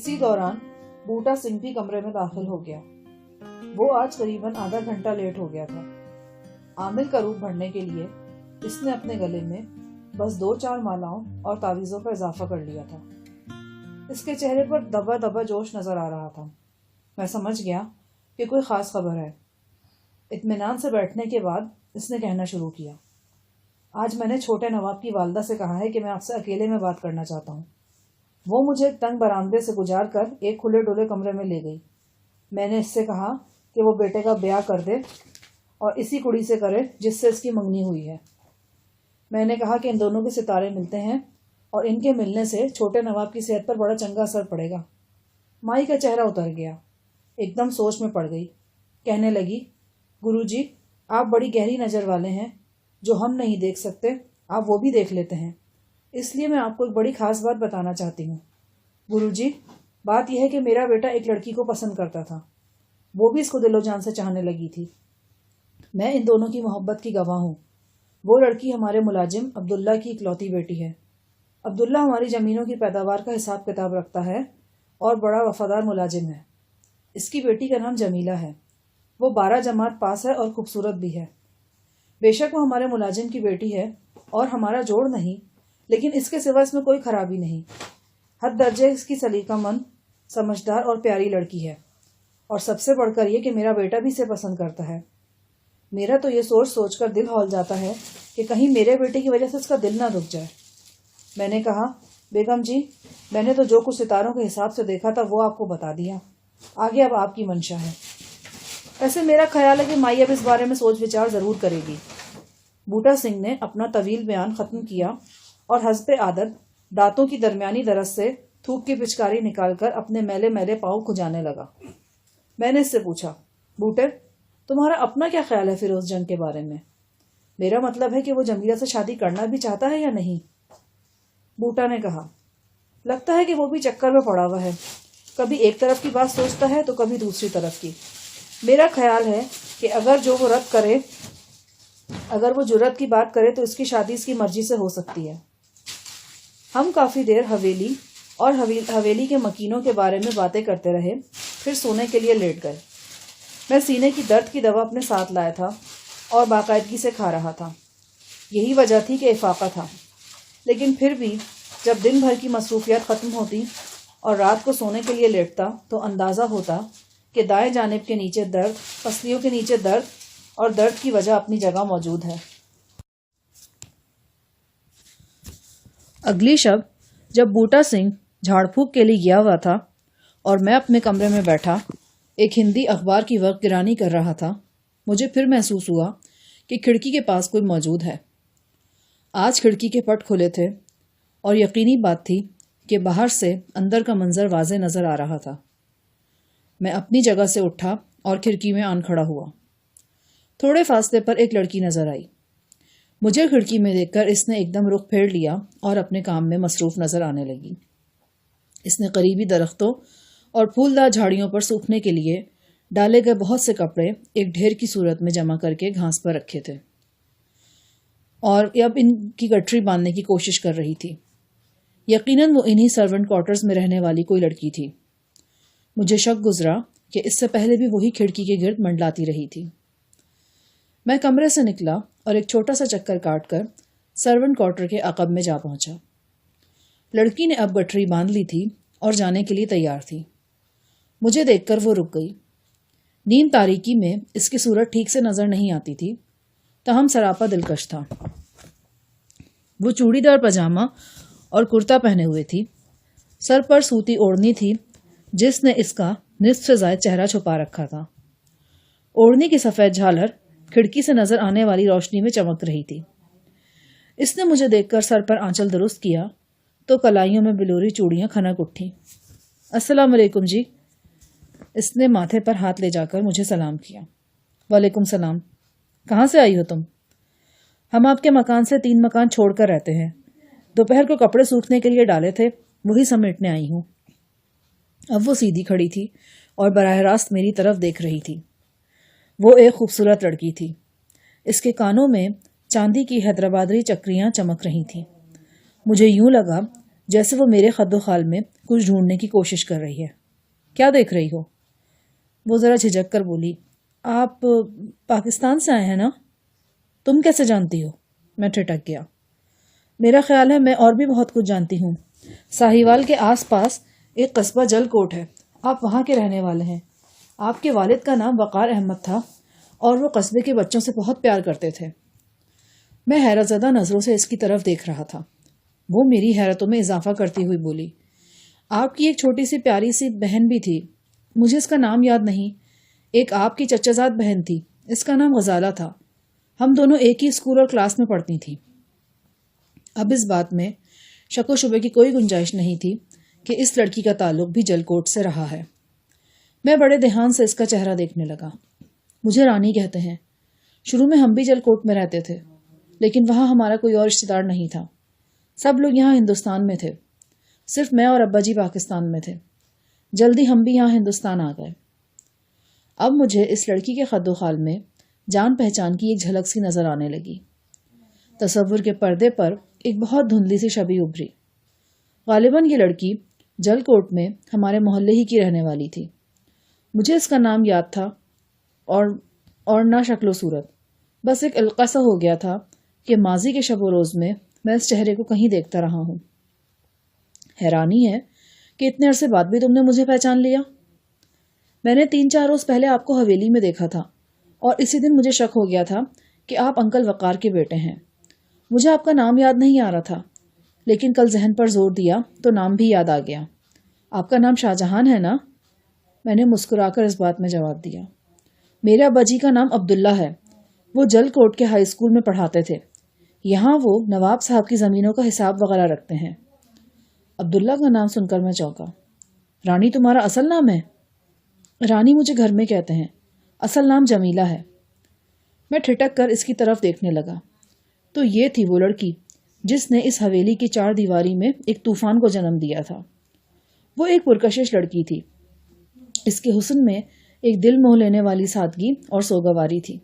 اسی دوران بوٹا سنگھ بھی کمرے میں داخل ہو گیا۔ وہ آج قریباً آدھا گھنٹہ لیٹ ہو گیا تھا۔ عامل کا روپ بڑھنے کے لیے اس نے اپنے گلے میں بس 2-4 مالاؤں اور تعویذوں کا اضافہ کر لیا تھا۔ اس کے چہرے پر دبا دبا جوش نظر آ رہا تھا۔ میں سمجھ گیا کہ کوئی خاص خبر ہے۔ اطمینان سے بیٹھنے کے بعد اس نے کہنا شروع کیا، آج میں نے چھوٹے نواب کی والدہ سے کہا ہے کہ میں آپ سے اکیلے میں بات کرنا چاہتا ہوں۔ وہ مجھے ایک تنگ برآمدے سے گزار کر ایک کھلے ڈولے کمرے میں لے گئی۔ میں نے اس سے کہا کہ وہ بیٹے کا بیاہ کر دے اور اسی کڑی سے کرے جس سے اس کی منگنی ہوئی ہے۔ میں نے کہا کہ ان دونوں کے ستارے ملتے ہیں اور ان کے ملنے سے چھوٹے نواب کی صحت پر بڑا چنگا اثر پڑے گا۔ مائی کا چہرہ اتر گیا، ایک دم سوچ میں پڑ گئی۔ کہنے لگی، گرو جی آپ بڑی گہری نظر والے ہیں، جو ہم نہیں دیکھ سکتے آپ وہ بھی دیکھ لیتے ہیں، اس لیے میں آپ کو ایک بڑی خاص بات بتانا چاہتی ہوں۔ گرو جی بات یہ ہے کہ میرا بیٹا ایک لڑکی کو پسند کرتا تھا، وہ بھی اس کو دل و جان سے چاہنے لگی تھی۔ میں ان دونوں کی محبت کی گواہ ہوں۔ وہ لڑکی ہمارے ملازم عبداللہ کی اکلوتی بیٹی ہے۔ عبداللہ ہماری زمینوں کی پیداوار کا حساب کتاب رکھتا ہے اور بڑا وفادار ملازم ہے۔ اس کی بیٹی کا نام جمیلہ ہے۔ وہ 12 جماعت پاس ہے اور خوبصورت بھی ہے۔ بے شک وہ ہمارے ملازم کی بیٹی ہے اور ہمارا جوڑ نہیں، لیکن اس کے سوا اس میں کوئی خرابی نہیں۔ حد درجے اس کی سلیقہ مند، سمجھدار اور پیاری لڑکی ہے، اور سب سے بڑھ کر یہ کہ میرا بیٹا بھی اسے پسند کرتا ہے۔ میرا تو یہ سوچ کر دل ہول جاتا ہے کہ کہیں میرے بیٹے کی وجہ سے اس کا دل نہ دکھ جائے۔ میں نے کہا، بیگم جی میں نے تو جو کچھ ستاروں کے حساب سے دیکھا تھا وہ آپ کو بتا دیا، آگے اب آپ کی منشا ہے۔ ایسے میرا خیال ہے کہ مائی اب اس بارے میں سوچ وچار ضرور کرے گی۔ بوٹا سنگھ نے اپنا طویل بیان ختم کیا اور حسب عادت دانتوں کی درمیانی درز سے تھوک کی پچکاری نکال کر اپنے میلے میلے پاؤں کھجانے لگا۔ میں نے اس سے پوچھا، بوٹے تمہارا اپنا کیا خیال ہے فیروز جنگ کے بارے میں؟ میرا مطلب ہے کہ وہ جمیلہ سے شادی کرنا بھی چاہتا ہے یا نہیں؟ بوٹا نے کہا، لگتا ہے کہ وہ بھی چکر میں پڑا ہوا ہے، کبھی ایک طرف کی بات سوچتا ہے تو کبھی دوسری طرف کی۔ میرا خیال ہے کہ اگر وہ جرت کی بات کرے تو اس کی شادی اس کی مرضی سے ہو سکتی ہے۔ ہم کافی دیر حویلی کے مکینوں کے بارے میں باتیں کرتے رہے، پھر سونے کے لیے لیٹ گئے۔ میں سینے کی درد کی دوا اپنے ساتھ لایا تھا اور باقاعدگی سے کھا رہا تھا۔ یہی وجہ تھی کہ افاقہ تھا، لیکن پھر بھی جب دن بھر کی مصروفیات ختم ہوتی اور رات کو سونے کے لیے لیٹتا تو اندازہ ہوتا کہ دائیں جانب کے نیچے درد، پسلیوں کے نیچے درد، اور درد کی وجہ اپنی جگہ موجود ہے۔ اگلی شب جب بوٹا سنگھ جھاڑ پھونک کے لیے گیا ہوا تھا اور میں اپنے کمرے میں بیٹھا ایک ہندی اخبار کی وقت گرانی کر رہا تھا، مجھے پھر محسوس ہوا کہ کھڑکی کے پاس کوئی موجود ہے۔ آج کھڑکی کے پٹ کھلے تھے اور یقینی بات تھی کہ باہر سے اندر کا منظر واضح نظر آ رہا تھا۔ میں اپنی جگہ سے اٹھا اور کھڑکی میں آن کھڑا ہوا۔ تھوڑے فاصلے پر ایک لڑکی نظر آئی۔ مجھے کھڑکی میں دیکھ کر اس نے ایک دم رخ پھیر لیا اور اپنے کام میں مصروف نظر آنے لگی۔ اس نے قریبی درختوں اور پھولدار جھاڑیوں پر سوکھنے کے لیے ڈالے گئے بہت سے کپڑے ایک ڈھیر کی صورت میں جمع کر کے گھاس پر رکھے تھے اور اب ان کی گٹھری باندھنے کی کوشش کر رہی تھی۔ یقیناً وہ انہی سرونٹ کوارٹرز میں رہنے والی کوئی لڑکی تھی۔ مجھے شک گزرا کہ اس سے پہلے بھی وہی کھڑکی کے گرد منڈلاتی رہی تھی۔ میں کمرے سے نکلا اور ایک چھوٹا سا چکر کاٹ کر سرونٹ کوارٹر کے عقب میں جا پہنچا۔ لڑکی نے اب گٹھری باندھ لی تھی اور جانے کے لیے تیار تھی۔ مجھے دیکھ کر وہ رک گئی۔ نیند تاریکی میں اس کی صورت ٹھیک سے نظر نہیں آتی تھی، تاہم سراپا دلکش تھا۔ وہ چوڑی دار پاجامہ اور کرتا پہنے ہوئے تھی۔ سر پر سوتی اوڑھنی تھی جس نے اس کا نصف سے زائد چہرہ چھپا رکھا تھا۔ اوڑھنی کی سفید جھالر کھڑکی سے نظر آنے والی روشنی میں چمک رہی تھی۔ اس نے مجھے دیکھ کر سر پر آنچل درست کیا تو کلائیوں میں بلوری چوڑیاں کھنک اٹھیں۔ السلام علیکم جی۔ اس نے ماتھے پر ہاتھ لے جا کر مجھے سلام کیا۔ وعلیکم السلام۔ کہاں سے آئی ہو تم؟ ہم آپ کے مکان سے 3 مکان چھوڑ کر رہتے ہیں۔ دوپہر کو کپڑے سوکھنے کے لیے ڈالے تھے، وہی سمیٹنے آئی ہوں۔ اب وہ سیدھی کھڑی تھی اور براہ راست میری طرف دیکھ رہی تھی۔ وہ ایک خوبصورت لڑکی تھی۔ اس کے کانوں میں چاندی کی حیدرآبادی چکریاں چمک رہی تھیں۔ مجھے یوں لگا جیسے وہ میرے خد و خال میں کچھ ڈھونڈنے کی کوشش کر رہی ہے۔ کیا دیکھ رہی ہو؟ وہ ذرا جھجک کر بولی، آپ پاکستان سے آئے ہیں نا؟ تم کیسے جانتی ہو؟ میں ٹھٹک گیا۔ میرا خیال ہے میں اور بھی بہت کچھ جانتی ہوں۔ ساہیوال کے آس پاس ایک قصبہ جل کوٹ ہے، آپ وہاں کے رہنے والے ہیں۔ آپ کے والد کا نام وقار احمد تھا اور وہ قصبے کے بچوں سے بہت پیار کرتے تھے۔ میں حیرت زدہ نظروں سے اس کی طرف دیکھ رہا تھا۔ وہ میری حیرتوں میں اضافہ کرتی ہوئی بولی، آپ کی ایک چھوٹی سی پیاری سی بہن بھی تھی، مجھے اس کا نام یاد نہیں، ایک آپ کی چچا زاد بہن تھی، اس کا نام غزالہ تھا، ہم دونوں ایک ہی اسکول اور کلاس میں پڑھتی تھیں۔ اب اس بات میں شک و شبے کی کوئی گنجائش نہیں تھی کہ اس لڑکی کا تعلق بھی جل کوٹ سے رہا ہے۔ میں بڑے دھیان سے اس کا چہرہ دیکھنے لگا۔ مجھے رانی کہتے ہیں۔ شروع میں ہم بھی جل کوٹ میں رہتے تھے، لیکن وہاں ہمارا کوئی اور رشتہ دار نہیں تھا، سب لوگ یہاں ہندوستان میں تھے، صرف میں اور ابا جی پاکستان میں تھے۔ جلدی ہم بھی یہاں ہندوستان آ گئے۔ اب مجھے اس لڑکی کے خد و خال میں جان پہچان کی ایک جھلک سی نظر آنے لگی۔ تصور کے پردے پر ایک بہت دھندلی سی شبیہ ابھری۔ غالباً یہ لڑکی جل کوٹ میں ہمارے محلے ہی کی رہنے والی تھی۔ مجھے اس کا نام یاد تھا اور نہ شکل و صورت، بس ایک القاء سا ہو گیا تھا کہ ماضی کے شب و روز میں اس چہرے کو کہیں دیکھتا رہا ہوں۔ حیرانی ہے کہ اتنے عرصے بعد بھی تم نے مجھے پہچان لیا۔ میں نے 3-4 روز پہلے آپ کو حویلی میں دیکھا تھا اور اسی دن مجھے شک ہو گیا تھا کہ آپ انکل وقار کے بیٹے ہیں۔ مجھے آپ کا نام یاد نہیں آ رہا تھا، لیکن کل ذہن پر زور دیا تو نام بھی یاد آ گیا۔ آپ کا نام شاہ جہان ہے نا؟ میں نے مسکرا کر اس بات میں جواب دیا۔ میرے ابا جی کا نام عبداللہ ہے، وہ جل کوٹ کے ہائی اسکول میں پڑھاتے تھے، یہاں وہ نواب صاحب کی زمینوں کا حساب وغیرہ رکھتے ہیں۔ عبداللہ کا نام سن کر میں چونکا۔ رانی تمہارا اصل نام ہے؟ رانی مجھے گھر میں کہتے ہیں، اصل نام جمیلہ ہے۔ میں ٹھٹک کر اس کی طرف دیکھنے لگا۔ تو یہ تھی وہ لڑکی جس نے اس حویلی کی 4 دیواری میں ایک طوفان کو جنم دیا تھا۔ وہ ایک پرکشش لڑکی تھی، اس کے حسن میں ایک دل موہ لینے والی سادگی اور سوگواری تھی۔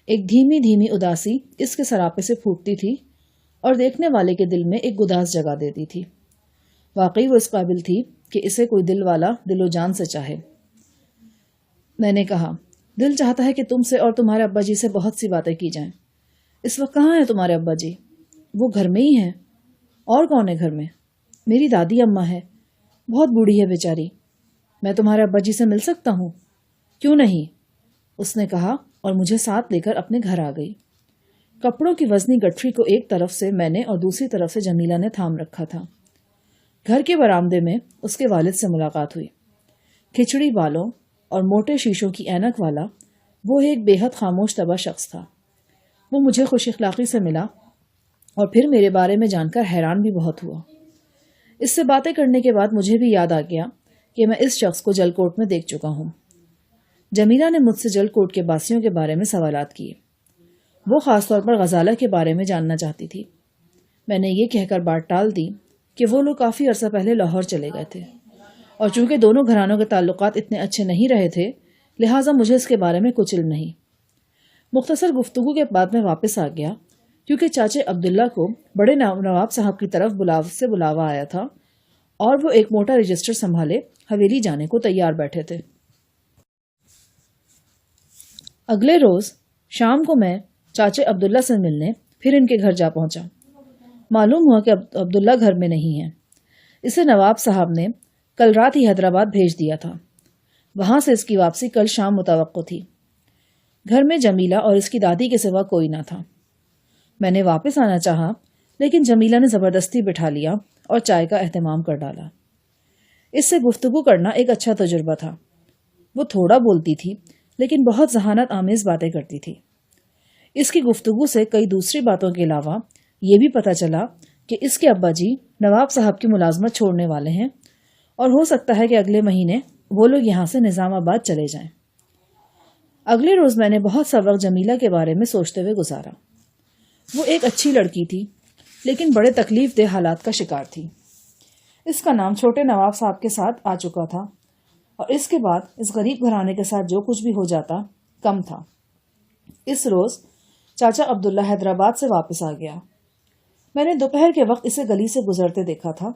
ایک دھیمی دھیمی اداسی اس کے سراپے سے پھوٹتی تھی اور دیکھنے والے کے دل میں ایک گداز جگہ دیتی تھی۔ واقعی وہ اس قابل تھی کہ اسے کوئی دل والا دل و جان سے چاہے۔ میں نے کہا، دل چاہتا ہے کہ تم سے اور تمہارے ابا جی سے بہت سی باتیں کی جائیں۔ اس وقت کہاں ہیں تمہارے ابا جی؟ وہ گھر میں ہی ہیں۔ اور کون ہے گھر میں؟ میری دادی اماں ہے، بہت بوڑھی ہے بیچاری۔ میں تمہارے ابا جی سے مل سکتا ہوں؟ کیوں نہیں، اس نے کہا اور مجھے ساتھ لے کر اپنے گھر آ گئی۔ کپڑوں کی وزنی گٹھری کو ایک طرف سے میں نے اور دوسری طرف سے جمیلہ نے تھام رکھا تھا۔ گھر کے برآمدے میں اس کے والد سے ملاقات ہوئی۔ کھچڑی بالوں اور موٹے شیشوں کی اینک والا وہ ایک بے حد خاموش طبع شخص تھا۔ وہ مجھے خوش اخلاقی سے ملا اور پھر میرے بارے میں جان کر حیران بھی بہت ہوا۔ اس سے باتیں کرنے کے بعد مجھے بھی یاد آ گیا کہ میں اس شخص کو جل کوٹ میں دیکھ چکا ہوں۔ جمیلہ نے مجھ سے جل کوٹ کے باسیوں کے بارے میں سوالات کیے۔ وہ خاص طور پر غزالہ کے بارے میں جاننا چاہتی تھی۔ میں نے یہ کہہ کر بات ٹال دی کہ وہ لوگ کافی عرصہ پہلے لاہور چلے گئے تھے اور چونکہ دونوں گھرانوں کے تعلقات اتنے اچھے نہیں رہے تھے، لہٰذا مجھے اس کے بارے میں کچھ علم نہیں۔ مختصر گفتگو کے بعد میں واپس آ گیا کیونکہ چاچے عبداللہ کو بڑے نواب صاحب کی طرف بلاوا آیا تھا اور وہ ایک موٹا رجسٹر سنبھالے حویلی جانے کو تیار بیٹھے تھے۔ اگلے روز شام کو میں چاچے عبداللہ سے ملنے پھر ان کے گھر جا پہنچا۔ معلوم ہوا کہ عبداللہ گھر میں نہیں ہے۔ اسے نواب صاحب نے کل رات ہی حیدرآباد بھیج دیا تھا، وہاں سے اس کی واپسی کل شام متوقع تھی۔ گھر میں جمیلہ اور اس کی دادی کے سوا کوئی نہ تھا۔ میں نے واپس آنا چاہا لیکن جمیلہ نے زبردستی بٹھا لیا اور چائے کا اہتمام کر ڈالا۔ اس سے گفتگو کرنا ایک اچھا تجربہ تھا۔ وہ تھوڑا بولتی تھی لیکن بہت ذہانت آمیز باتیں کرتی تھی۔ اس کی گفتگو سے کئی دوسری باتوں کے علاوہ یہ بھی پتہ چلا کہ اس کے ابا جی نواب صاحب کی ملازمت چھوڑنے والے ہیں اور ہو سکتا ہے کہ اگلے مہینے وہ لوگ یہاں سے نظام آباد چلے جائیں۔ اگلے روز میں نے بہت سا وقت جمیلہ کے بارے میں سوچتے ہوئے گزارا۔ وہ ایک اچھی لڑکی تھی لیکن بڑے تکلیف دہ حالات کا شکار تھی۔ اس کا نام چھوٹے نواب صاحب کے ساتھ آ چکا تھا اور اس کے بعد اس غریب گھرانے کے ساتھ جو کچھ بھی ہو جاتا کم تھا۔ اس روز چاچا عبداللہ حیدرآباد سے واپس آ گیا۔ میں نے دوپہر کے وقت اسے گلی سے گزرتے دیکھا تھا۔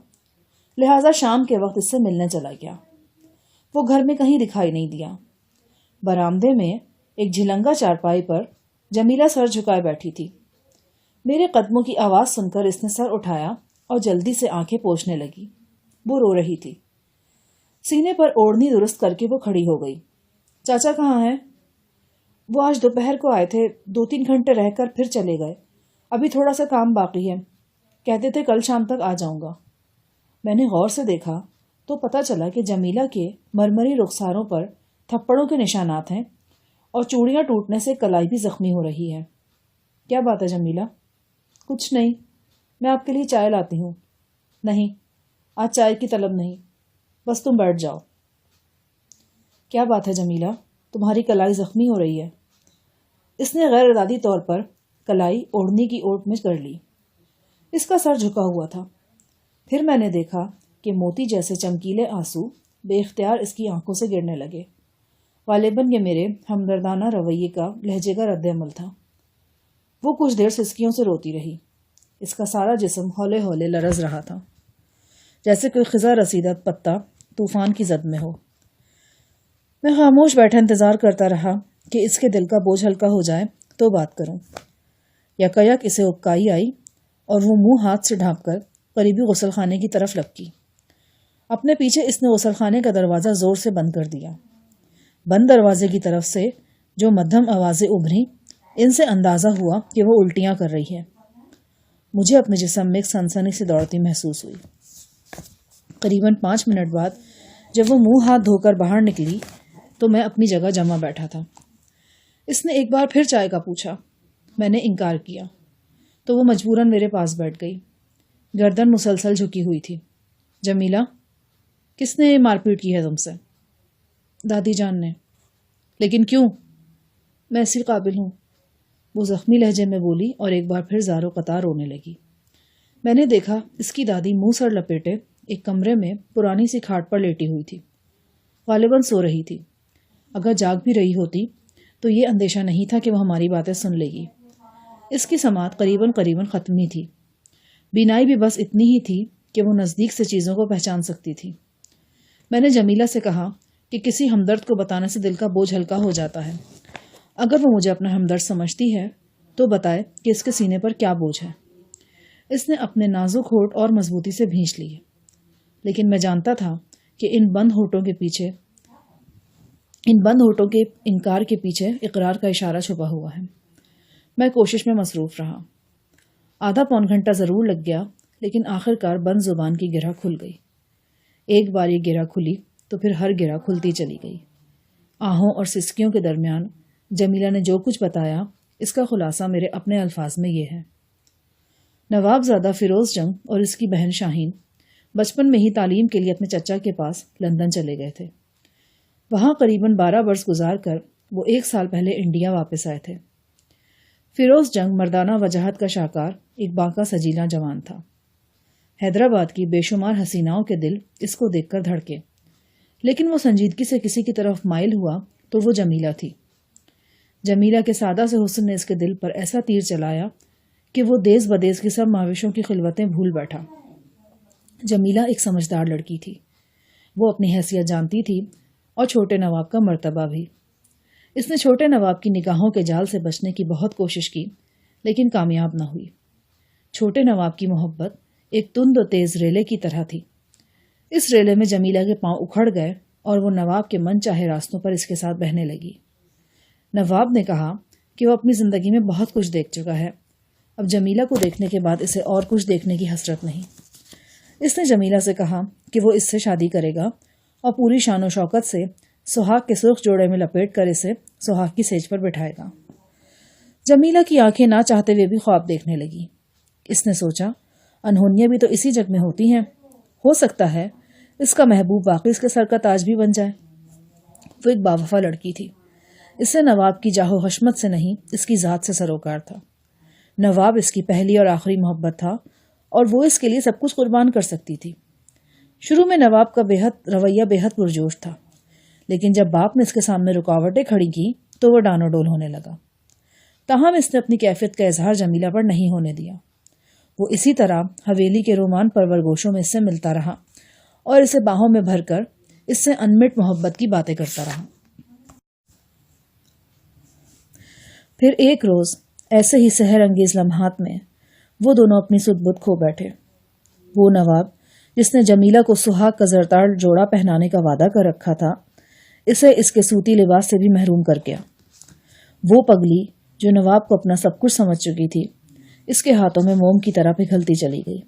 لہٰذا شام کے وقت اس سے ملنے چلا گیا۔ وہ گھر میں کہیں دکھائی نہیں دیا۔ برآمدے میں ایک جھلنگا چارپائی پر جمیلہ سر جھکائے بیٹھی تھی۔ میرے قدموں کی آواز سن کر اس نے سر اٹھایا اور جلدی سے آنکھیں پوچھنے لگی۔ وہ رو رہی تھی۔ سینے پر اوڑھنی درست کر کے وہ کھڑی ہو گئی۔ چاچا کہاں ہیں؟ وہ آج دوپہر کو آئے تھے، 2-3 گھنٹے رہ کر پھر چلے گئے۔ ابھی تھوڑا سا کام باقی ہے، کہتے تھے کل شام تک آ جاؤں گا۔ میں نے غور سے دیکھا تو پتہ چلا کہ جمیلہ کے مرمری رخساروں پر تھپڑوں کے نشانات ہیں اور چوڑیاں ٹوٹنے سے کلائی بھی زخمی ہو رہی ہے۔ کیا بات ہے جمیلہ؟ کچھ نہیں، میں آپ کے لیے چائے لاتی ہوں۔ نہیں، آج چائے کی طلب نہیں، بس تم بیٹھ جاؤ۔ کیا بات ہے جمیلہ، تمہاری کلائی زخمی ہو رہی ہے؟ اس نے غیر ارادی طور پر کلائی اوڑھنی کی اوٹ میں کر لی۔ اس کا سر جھکا ہوا تھا۔ پھر میں نے دیکھا کہ موتی جیسے چمکیلے آنسو بے اختیار اس کی آنکھوں سے گرنے لگے۔ غالباً یہ میرے ہمدردانہ رویے کا لہجے کا رد عمل تھا۔ وہ کچھ دیر سسکیوں سے روتی رہی۔ اس کا سارا جسم ہولے ہولے لرز رہا تھا، جیسے کوئی خزاں رسیدہ پتا طوفان کی زد میں ہو۔ میں خاموش بیٹھا انتظار کرتا رہا کہ اس کے دل کا بوجھ ہلکا ہو جائے تو بات کروں۔ یکایک اسے اکائی آئی اور وہ منہ ہاتھ سے ڈھانپ کر قریبی غسل خانے کی طرف لپکی۔ اپنے پیچھے اس نے غسل خانے کا دروازہ زور سے بند کر دیا۔ بند دروازے کی طرف سے جو مدھم آوازیں ابھریں، ان سے اندازہ ہوا کہ وہ الٹیاں کر رہی ہے۔ مجھے اپنے جسم میں ایک سنسنی سے دوڑتی محسوس ہوئی۔ قریباً 5 منٹ بعد جب وہ منہ ہاتھ دھو کر باہر نکلی تو میں اپنی جگہ جمع بیٹھا تھا۔ اس نے ایک بار پھر چائے کا پوچھا۔ میں نے انکار کیا تو وہ مجبوراً میرے پاس بیٹھ گئی۔ گردن مسلسل جھکی ہوئی تھی۔ جمیلہ، کس نے مار پیٹ کی ہے تم سے؟ دادی جان نے۔ لیکن کیوں؟ میں اسی قابل ہوں، وہ زخمی لہجے میں بولی اور ایک بار پھر زار و قطار رونے لگی۔ میں نے دیکھا اس کی دادی منہ سر لپیٹے ایک کمرے میں پرانی سی کھاٹ پر لیٹی ہوئی تھی۔ غالباً سو رہی تھی۔ اگر جاگ بھی رہی ہوتی تو یہ اندیشہ نہیں تھا کہ وہ ہماری باتیں سن لے گی۔ اس کی سماعت قریباً ختم ہی تھی۔ بینائی بھی بس اتنی ہی تھی کہ وہ نزدیک سے چیزوں کو پہچان سکتی تھی۔ میں نے جمیلہ سے کہا کہ کسی ہمدرد کو بتانے سے دل کا بوجھ ہلکا ہو جاتا ہے۔ اگر وہ مجھے اپنا ہمدرد سمجھتی ہے تو بتائے کہ اس کے سینے پر کیا بوجھ ہے۔ اس نے اپنے نازک ہونٹ اور مضبوطی سے بھینچ لیے، لیکن میں جانتا تھا کہ ان بند ہونٹوں کے انکار کے پیچھے اقرار کا اشارہ چھپا ہوا ہے۔ میں کوشش میں مصروف رہا۔ آدھا پون گھنٹہ ضرور لگ گیا، لیکن آخر کار بند زبان کی گرہ کھل گئی۔ ایک بار یہ گرہ کھلی تو پھر ہر گرہ کھلتی چلی گئی۔ آہوں اور سسکیوں کے درمیان جمیلہ نے جو کچھ بتایا، اس کا خلاصہ میرے اپنے الفاظ میں یہ ہے۔ نواب زادہ فیروز جنگ اور اس کی بہن شاہین بچپن میں ہی تعلیم کے لیے اپنے چچا کے پاس لندن چلے گئے تھے۔ وہاں قریباً 12 برس گزار کر وہ 1 سال پہلے انڈیا واپس آئے تھے۔ فیروز جنگ مردانہ وجاہت کا شاہکار ایک باقا سجیلا جوان تھا۔ حیدرآباد کی بے شمار حسیناؤں کے دل اس کو دیکھ کر دھڑکے، لیکن وہ سنجیدگی سے کسی کی طرف مائل ہوا تو وہ جمیلہ تھی۔ جمیلہ کے سادہ سے حسن نے اس کے دل پر ایسا تیر چلایا کہ وہ دیس بدیس کی سب ماوشوں کی خلوتیں بھول بیٹھا۔ جمیلہ ایک سمجھدار لڑکی تھی۔ وہ اپنی حیثیت جانتی تھی اور چھوٹے نواب کا مرتبہ بھی۔ اس نے چھوٹے نواب کی نگاہوں کے جال سے بچنے کی بہت کوشش کی، لیکن کامیاب نہ ہوئی۔ چھوٹے نواب کی محبت ایک تند و تیز ریلے کی طرح تھی۔ اس ریلے میں جمیلہ کے پاؤں اکھڑ گئے اور وہ نواب کے من چاہے راستوں پر اس کے ساتھ بہنے لگی۔ نواب نے کہا کہ وہ اپنی زندگی میں بہت کچھ دیکھ چکا ہے، اب جمیلہ کو دیکھنے کے بعد اسے اور کچھ دیکھنے کی حسرت نہیں۔ اس نے جمیلہ سے کہا کہ وہ اس سے شادی کرے گا اور پوری شان و شوکت سے سہاگ کے سرخ جوڑے میں لپیٹ کر اسے سہاگ کی سیج پر بٹھائے گا۔ جمیلہ کی آنکھیں نہ چاہتے ہوئے بھی خواب دیکھنے لگی۔ اس نے سوچا، انہونیاں بھی تو اسی جگ میں ہوتی ہیں، ہو سکتا ہے اس کا محبوب واقعی اس کے سر کا تاج بھی بن جائے۔ وہ ایک باوفا لڑکی تھی۔ اسے نواب کی جاہ و حشمت سے نہیں، اس کی ذات سے سروکار تھا۔ نواب اس کی پہلی اور آخری محبت تھا اور وہ اس کے لیے سب کچھ قربان کر سکتی تھی۔ شروع میں نواب کا رویہ بے حد پرجوش تھا، لیکن جب باپ نے اس کے سامنے رکاوٹیں کھڑی کی تو وہ ڈانو ڈول ہونے لگا۔ تاہم اس نے اپنی کیفیت کا اظہار جمیلہ پر نہیں ہونے دیا۔ وہ اسی طرح حویلی کے رومان پرور گوشوں میں اس سے ملتا رہا اور اسے باہوں میں بھر کر اس سے انمٹ محبت کی باتیں کرتا رہا۔ پھر ایک روز ایسے ہی سحر انگیز لمحات میں وہ دونوں اپنی سدھ بدھ کھو بیٹھے۔ وہ نواب جس نے جمیلہ کو سہاگ کا زرتار جوڑا پہنانے کا وعدہ کر رکھا تھا، اسے اس کے صوتی لباس سے بھی محروم کر گیا۔ وہ پگلی جو نواب کو اپنا سب کچھ سمجھ چکی تھی، اس کے ہاتھوں میں موم کی طرح پگھلتی چلی گئی۔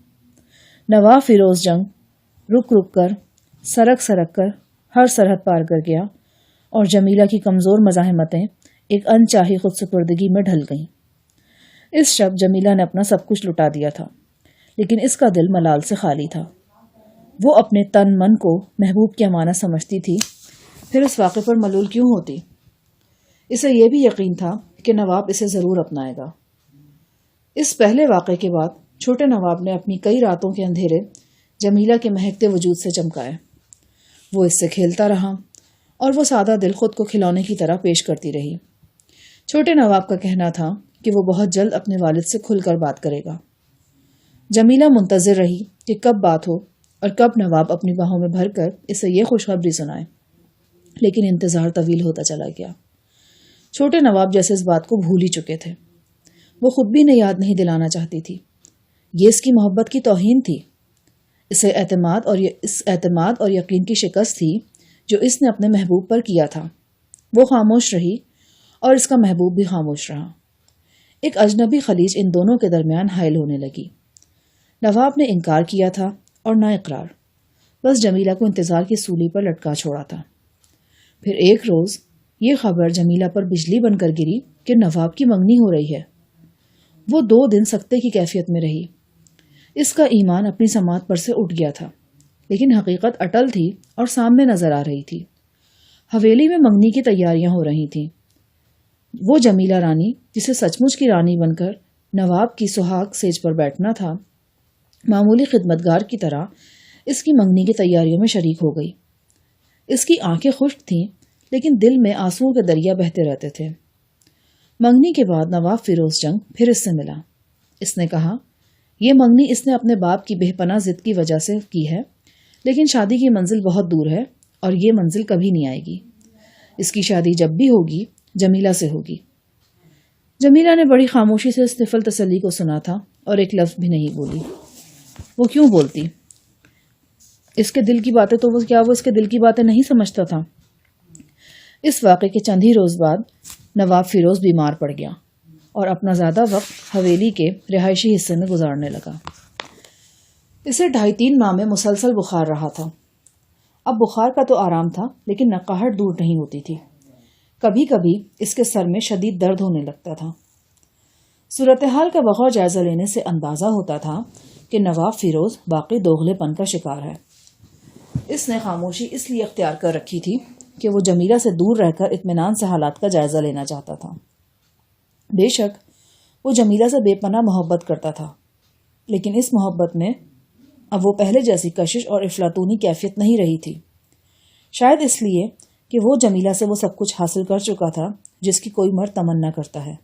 نواب فیروز جنگ رک رک کر، سرک سرک کر ہر سرحد پار کر گیا، اور جمیلہ کی کمزور مزاحمتیں ایک انچاہی خود سپردگی میں ڈھل گئیں۔ اس شب جمیلہ نے اپنا سب کچھ لٹا دیا تھا، لیکن اس کا دل ملال سے خالی تھا۔ وہ اپنے تن من کو محبوب کی امانت سمجھتی تھی، پھر اس واقعے پر ملول کیوں ہوتی؟ اسے یہ بھی یقین تھا کہ نواب اسے ضرور اپنائے گا۔ اس پہلے واقعے کے بعد چھوٹے نواب نے اپنی کئی راتوں کے اندھیرے جمیلہ کے مہکتے وجود سے چمکائے۔ وہ اس سے کھیلتا رہا اور وہ سادہ دل خود کو کھلونے کی طرح پیش کرتی رہی۔ چھوٹے نواب کا کہنا تھا کہ وہ بہت جلد اپنے والد سے کھل کر بات کرے گا۔ جمیلہ منتظر رہی کہ کب بات ہو اور کب نواب اپنی باہوں میں بھر کر اسے یہ خوشخبری سنائے، لیکن انتظار طویل ہوتا چلا گیا۔ چھوٹے نواب جیسے اس بات کو بھول ہی چکے تھے۔ وہ خود بھی انہیں یاد نہیں دلانا چاہتی تھی۔ یہ اس کی محبت کی توہین تھی۔ اس اعتماد اور یقین کی شکست تھی جو اس نے اپنے محبوب پر کیا تھا۔ وہ خاموش رہی اور اس کا محبوب بھی خاموش رہا۔ ایک اجنبی خلیج ان دونوں کے درمیان حائل ہونے لگی۔ نواب نے انکار کیا تھا اور نہ اقرار، بس جمیلہ کو انتظار کی سولی پر لٹکا چھوڑا تھا۔ پھر ایک روز یہ خبر جمیلہ پر بجلی بن کر گری کہ نواب کی منگنی ہو رہی ہے۔ وہ 2 دن سکتے کی کیفیت میں رہی۔ اس کا ایمان اپنی سماعت پر سے اٹھ گیا تھا، لیکن حقیقت اٹل تھی اور سامنے نظر آ رہی تھی۔ حویلی میں منگنی کی تیاریاں ہو رہی تھیں۔ وہ جمیلہ رانی جسے سچ مچ کی رانی بن کر نواب کی سہاگ سیج پر بیٹھنا تھا، معمولی خدمتگار کی طرح اس کی منگنی کی تیاریوں میں شریک ہو گئی۔ اس کی آنکھیں خشک تھیں، لیکن دل میں آنسوؤں کے دریا بہتے رہتے تھے۔ منگنی کے بعد نواب فیروز جنگ پھر اس سے ملا۔ اس نے کہا، یہ منگنی اس نے اپنے باپ کی بے پناہ ضد کی وجہ سے کی ہے، لیکن شادی کی منزل بہت دور ہے اور یہ منزل کبھی نہیں آئے گی۔ اس کی شادی جب بھی ہوگی جمیلہ سے ہوگی۔ جمیلہ نے بڑی خاموشی سے اس نفل تسلی کو سنا تھا اور ایک لفظ بھی نہیں بولی۔ وہ کیوں بولتی؟ اس کے دل کی باتیں تو وہ اس کے دل کی باتیں نہیں سمجھتا تھا؟ اس واقعے کے چند ہی روز بعد نواب فیروز بیمار پڑ گیا اور اپنا زیادہ وقت حویلی کے رہائشی حصے میں گزارنے لگا۔ اسے 2.5-3 ماہ میں مسلسل بخار رہا تھا۔ اب بخار کا تو آرام تھا، لیکن نقاہٹ دور نہیں ہوتی تھی۔ کبھی کبھی اس کے سر میں شدید درد ہونے لگتا تھا۔ صورتحال کا بغور جائزہ لینے سے اندازہ ہوتا تھا کہ نواب فیروز باقی دوغلے پن کا شکار ہے۔ اس نے خاموشی اس لیے اختیار کر رکھی تھی کہ وہ جمیلہ سے دور رہ کر اطمینان سے حالات کا جائزہ لینا چاہتا تھا۔ بے شک وہ جمیلہ سے بے پناہ محبت کرتا تھا، لیکن اس محبت میں اب وہ پہلے جیسی کشش اور افلاطونی کیفیت نہیں رہی تھی۔ شاید اس لیے کہ وہ جمیلہ سے وہ سب کچھ حاصل کر چکا تھا جس کی کوئی مرد تمنا کرتا ہے۔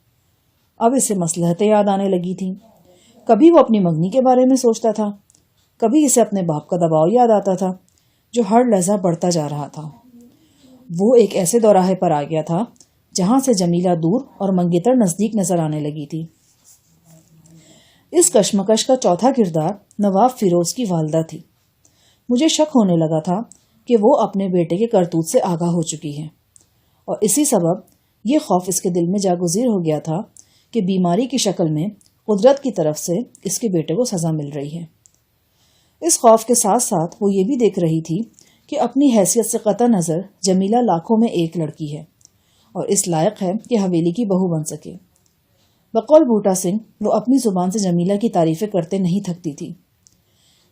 اب اسے مصلحتیں یاد آنے لگی تھیں۔ کبھی وہ اپنی منگنی کے بارے میں سوچتا تھا، کبھی اسے اپنے باپ کا دباؤ یاد آتا تھا جو ہر لحظہ بڑھتا جا رہا تھا۔ وہ ایک ایسے دوراہے پر آ گیا تھا جہاں سے جمیلہ دور اور منگیتر نزدیک نظر آنے لگی تھی۔ اس کشمکش کا چوتھا کردار نواب فیروز کی والدہ تھی۔ مجھے شک ہونے لگا تھا کہ وہ اپنے بیٹے کے کرتوت سے آگاہ ہو چکی ہے، اور اسی سبب یہ خوف اس کے دل میں جاگزیر ہو گیا تھا کہ بیماری کی شکل میں قدرت کی طرف سے اس کے بیٹے کو سزا مل رہی ہے۔ اس خوف کے ساتھ ساتھ وہ یہ بھی دیکھ رہی تھی کہ اپنی حیثیت سے قطع نظر جمیلہ لاکھوں میں ایک لڑکی ہے اور اس لائق ہے کہ حویلی کی بہو بن سکے۔ بقول بوٹا سنگھ وہ اپنی زبان سے جمیلہ کی تعریفیں کرتے نہیں تھکتی تھی۔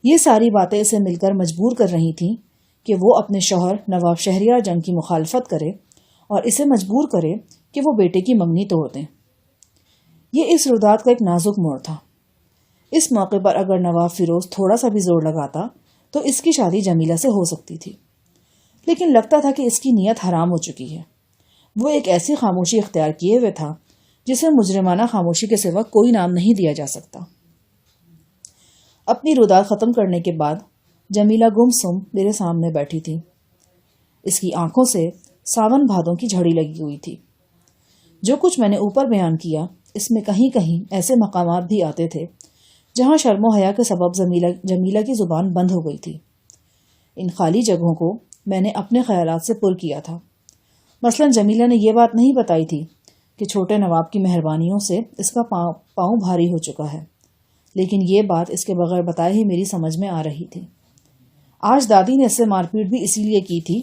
یہ ساری باتیں اسے مل کر مجبور کر رہی تھیں کہ وہ اپنے شوہر نواب شہریار جنگ کی مخالفت کرے اور اسے مجبور کرے کہ وہ بیٹے کی منگنی توڑ دیں۔ یہ اس رودات کا ایک نازک موڑ تھا۔ اس موقع پر اگر نواب فیروز تھوڑا سا بھی زور لگاتا تو اس کی شادی جمیلہ سے ہو سکتی تھی، لیکن لگتا تھا کہ اس کی نیت حرام ہو چکی ہے۔ وہ ایک ایسی خاموشی اختیار کیے ہوئے تھا جسے مجرمانہ خاموشی کے سوا کوئی نام نہیں دیا جا سکتا۔ اپنی رودات ختم کرنے کے بعد جمیلہ گمسم میرے سامنے بیٹھی تھی. اس کی آنکھوں سے ساون بھادوں کی جھڑی لگی ہوئی تھی. جو کچھ میں نے اوپر بیان کیا اس میں کہیں کہیں ایسے مقامات بھی آتے تھے جہاں شرم و حیا کے سبب جمیلہ کی زبان بند ہو گئی تھی. ان خالی جگہوں کو میں نے اپنے خیالات سے پر کیا تھا. مثلا جمیلہ نے یہ بات نہیں بتائی تھی کہ چھوٹے نواب کی مہربانیوں سے اس کا پاؤں بھاری ہو چکا ہے، لیکن یہ بات اس کے بغیر بتائے ہی میری سمجھ میں آ رہی تھی. آج دادی نے اس سے مار پیٹ بھی اسی لیے کی تھی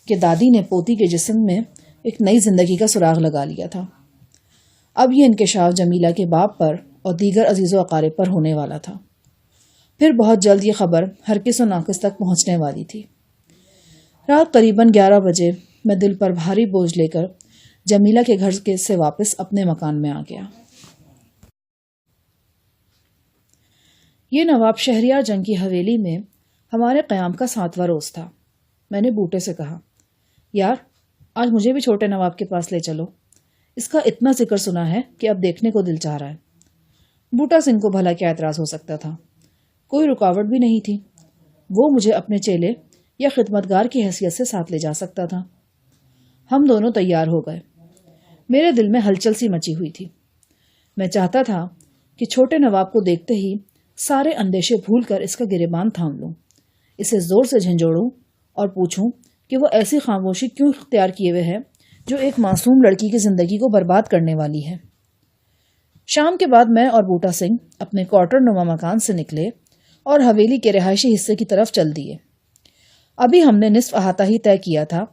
کہ دادی نے پوتی کے جسم میں ایک نئی زندگی کا سراغ لگا لیا تھا. اب یہ انکشاف جمیلہ کے باپ پر اور دیگر عزیز و اقارب پر ہونے والا تھا. پھر بہت جلد یہ خبر ہر کس و ناقص تک پہنچنے والی تھی. رات قریباً 11 بجے میں دل پر بھاری بوجھ لے کر جمیلہ کے گھر سے واپس اپنے مکان میں آ گیا. یہ نواب شہریار جنگ کی حویلی میں ہمارے قیام کا 7واں روز تھا. میں نے بوٹے سے کہا، یار آج مجھے بھی چھوٹے نواب کے پاس لے چلو، اس کا اتنا ذکر سنا ہے کہ اب دیکھنے کو دل چاہ رہا ہے. بوٹا سنگھ کو بھلا کیا اعتراض ہو سکتا تھا؟ کوئی رکاوٹ بھی نہیں تھی. وہ مجھے اپنے چیلے یا خدمتگار کی حیثیت سے ساتھ لے جا سکتا تھا. ہم دونوں تیار ہو گئے. میرے دل میں ہلچل سی مچی ہوئی تھی. میں چاہتا تھا کہ چھوٹے نواب کو دیکھتے ہی سارے اندیشے بھول کر اس کا گریبان تھام لوں، اسے زور سے جھنجھوڑوں اور پوچھوں کہ وہ ایسی خاموشی کیوں اختیار کیے ہوئے ہے جو ایک معصوم لڑکی کی زندگی کو برباد کرنے والی ہے. شام کے بعد میں اور بوٹا سنگھ اپنے کوارٹر نما مکان سے نکلے اور حویلی کے رہائشی حصے کی طرف چل دیے. ابھی ہم نے نصف احاطہ ہی طے کیا تھا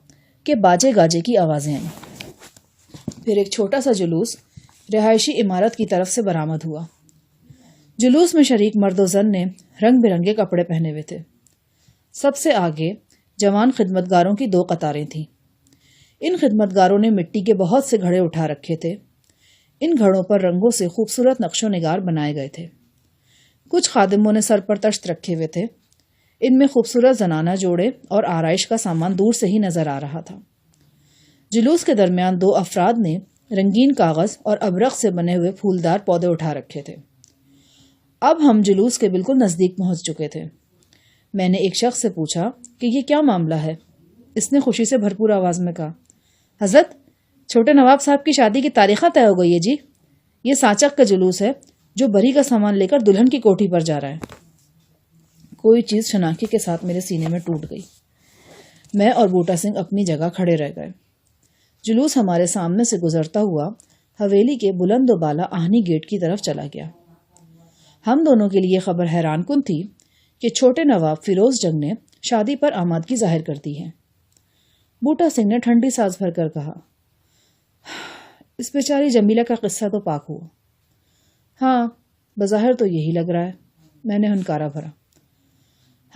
کہ باجے گاجے کی آوازیں آئیں. پھر ایک چھوٹا سا جلوس رہائشی عمارت کی طرف سے برآمد ہوا. جلوس میں شریک مرد و زن نے رنگ برنگے کپڑے پہنے ہوئے تھے. سب سے آگے جوان خدمتگاروں کی 2 قطاریں تھیں. ان خدمتگاروں نے مٹی کے بہت سے گھڑے اٹھا رکھے تھے. ان گھڑوں پر رنگوں سے خوبصورت نقش و نگار بنائے گئے تھے. کچھ خادموں نے سر پر تشت رکھے ہوئے تھے. ان میں خوبصورت زنانہ جوڑے اور آرائش کا سامان دور سے ہی نظر آ رہا تھا. جلوس کے درمیان 2 افراد نے رنگین کاغذ اور ابرق سے بنے ہوئے پھولدار پودے اٹھا رکھے تھے. اب ہم جلوس کے بالکل نزدیک پہنچ چکے تھے. میں نے ایک شخص سے پوچھا کہ یہ کیا معاملہ ہے. اس نے خوشی سے بھرپور آواز میں کہا، حضرت چھوٹے نواب صاحب کی شادی کی تاریخیں طے ہو گئی ہے جی. یہ سانچک کا جلوس ہے جو بری کا سامان لے کر دلہن کی کوٹھی پر جا رہا ہے. کوئی چیز شناختی کے ساتھ میرے سینے میں ٹوٹ گئی. میں اور بوٹا سنگھ اپنی جگہ کھڑے رہ گئے. جلوس ہمارے سامنے سے گزرتا ہوا حویلی کے بلند و بالا آہنی گیٹ کی طرف چلا گیا. ہم دونوں کے لیے خبر حیران کن تھی کہ چھوٹے نواب فیروز جنگ نے شادی پر آمادگی ظاہر کر دی ہے. بوٹا سنگھ نے ٹھنڈی سانس بھر کر کہا، اس بیچاری جمیلہ کا قصہ تو پاک ہوا. ہاں بظاہر تو یہی لگ رہا ہے، میں نے ہنکارا بھرا.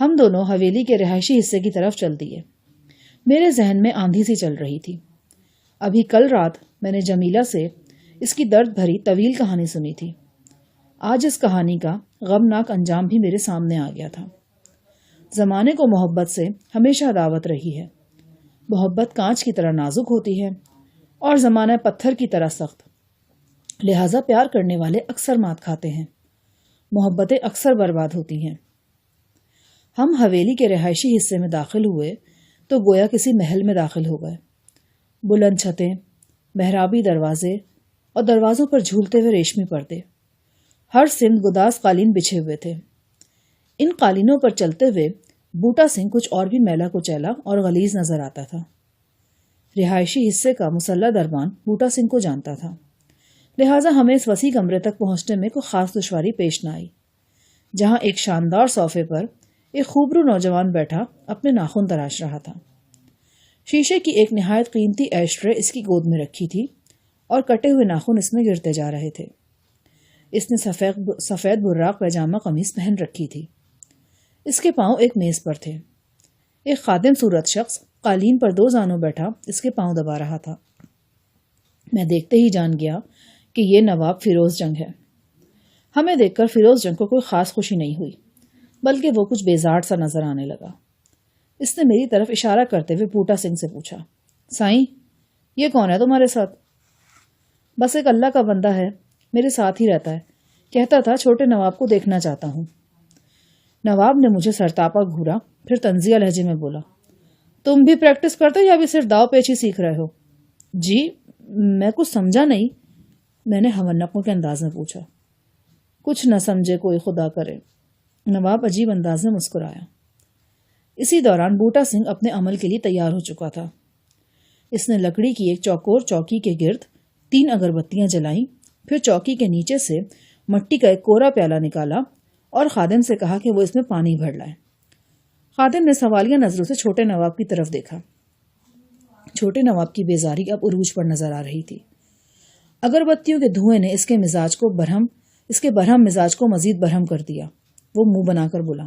ہم دونوں حویلی کے رہائشی حصے کی طرف چل دیے. میرے ذہن میں آندھی سی چل رہی تھی. ابھی کل رات میں نے جمیلہ سے اس کی درد بھری طویل کہانی سنی تھی. آج اس کہانی کا غمناک انجام بھی میرے سامنے آ گیا تھا. زمانے کو محبت سے ہمیشہ دعوت رہی ہے. محبت کانچ کی طرح نازک ہوتی ہے اور زمانہ پتھر کی طرح سخت. لہٰذا پیار کرنے والے اکثر مات کھاتے ہیں. محبتیں اکثر برباد ہوتی ہیں. ہم حویلی کے رہائشی حصے میں داخل ہوئے تو گویا کسی محل میں داخل ہو گئے. بلند چھتیں، محرابی دروازے اور دروازوں پر جھولتے ہوئے ریشمی پردے. ہر سمت گداز قالین بچھے ہوئے تھے. ان قالینوں پر چلتے ہوئے بوٹا سنگھ کچھ اور بھی میلا کچیلا اور غلیظ نظر آتا تھا. رہائشی حصے کا مسلح دربان بوٹا سنگھ کو جانتا تھا، لہٰذا ہمیں اس وسیع کمرے تک پہنچنے میں کوئی خاص دشواری پیش نہ آئی. جہاں ایک شاندار صوفے پر ایک خوبرو نوجوان بیٹھا اپنے ناخن تراش رہا تھا. شیشے کی ایک نہایت قیمتی ایش ٹرے اس کی گود میں رکھی تھی اور کٹے ہوئے ناخن اس میں گرتے جا رہے تھے. اس نے سفید براق پیجامہ قمیص پہن رکھی تھی. اس کے پاؤں ایک میز پر تھے. ایک خادم صورت شخص قالین پر 2 زانوں بیٹھا اس کے پاؤں دبا رہا تھا. میں دیکھتے ہی جان گیا کہ یہ نواب فیروز جنگ ہے. ہمیں دیکھ کر فیروز جنگ کو کوئی خاص خوشی نہیں ہوئی، بلکہ وہ کچھ بیزار سا نظر آنے لگا. اس نے میری طرف اشارہ کرتے ہوئے بوٹا سنگھ سے پوچھا، سائیں یہ کون ہے تمہارے ساتھ؟ بس ایک اللہ کا بندہ ہے، میرے ساتھ ہی رہتا ہے، کہتا تھا چھوٹے نواب کو دیکھنا چاہتا ہوں. نواب نے مجھے سرتاپا گھورا، پھر طنزیہ لہجے میں بولا، تم بھی پریکٹس کرتے یا ابھی صرف داؤ پیچ ہی سیکھ رہے ہو؟ جی میں کچھ سمجھا نہیں، میں نے ہونقوں کے انداز میں پوچھا۔ کچھ نہ سمجھے کوئی خدا کرے، نواب عجیب انداز میں مسکرایا۔ اسی دوران بوٹا سنگھ اپنے عمل کے لیے تیار ہو چکا تھا۔ اس نے لکڑی کی ایک چوکور چوکی کے گرد 3 اگربتیاں جلائیں، پھر چوکی کے نیچے سے مٹی کا ایک کوڑا پیالہ نکالا اور خادم سے کہا کہ وہ اس میں پانی بھر لائے۔ خادم نے سوالیہ نظروں سے چھوٹے نواب کی طرف دیکھا۔ چھوٹے نواب کی بیزاری اب عروج پر نظر آ رہی تھی۔ اگربتیوں کے دھوئیں نے اس کے برہم مزاج کو مزید برہم کر دیا۔ وہ منہ بنا کر بولا،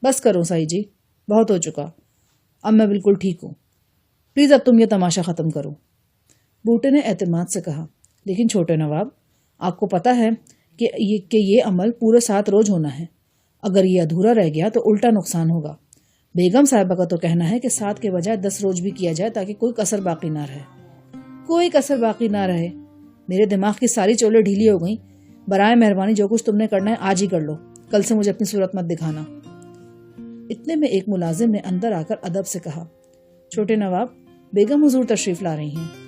بس کرو سائی جی، بہت ہو چکا، اب میں بالکل ٹھیک ہوں، پلیز اب تم یہ تماشا ختم کرو۔ بوٹے نے اعتماد سے کہا، لیکن چھوٹے نواب، آپ کو پتا ہے کہ یہ عمل پورے 7 روز ہونا ہے، اگر یہ ادھورا رہ گیا تو الٹا نقصان ہوگا۔ بیگم صاحبہ کا تو کہنا ہے کہ 7 کے بجائے 10 روز بھی کیا جائے تاکہ کوئی کسر باقی نہ رہے۔ کوئی کسر باقی نہ رہے؟ میرے دماغ کی ساری چولیں ڈھیلی ہو گئیں۔ برائے مہربانی جو کچھ تم نے کرنا ہے آج ہی کر لو، کل سے مجھے اپنی صورت مت دکھانا۔ اتنے میں ایک ملازم نے اندر آ کر ادب سے کہا، چھوٹے نواب، بیگم حضور تشریف لا رہی ہیں۔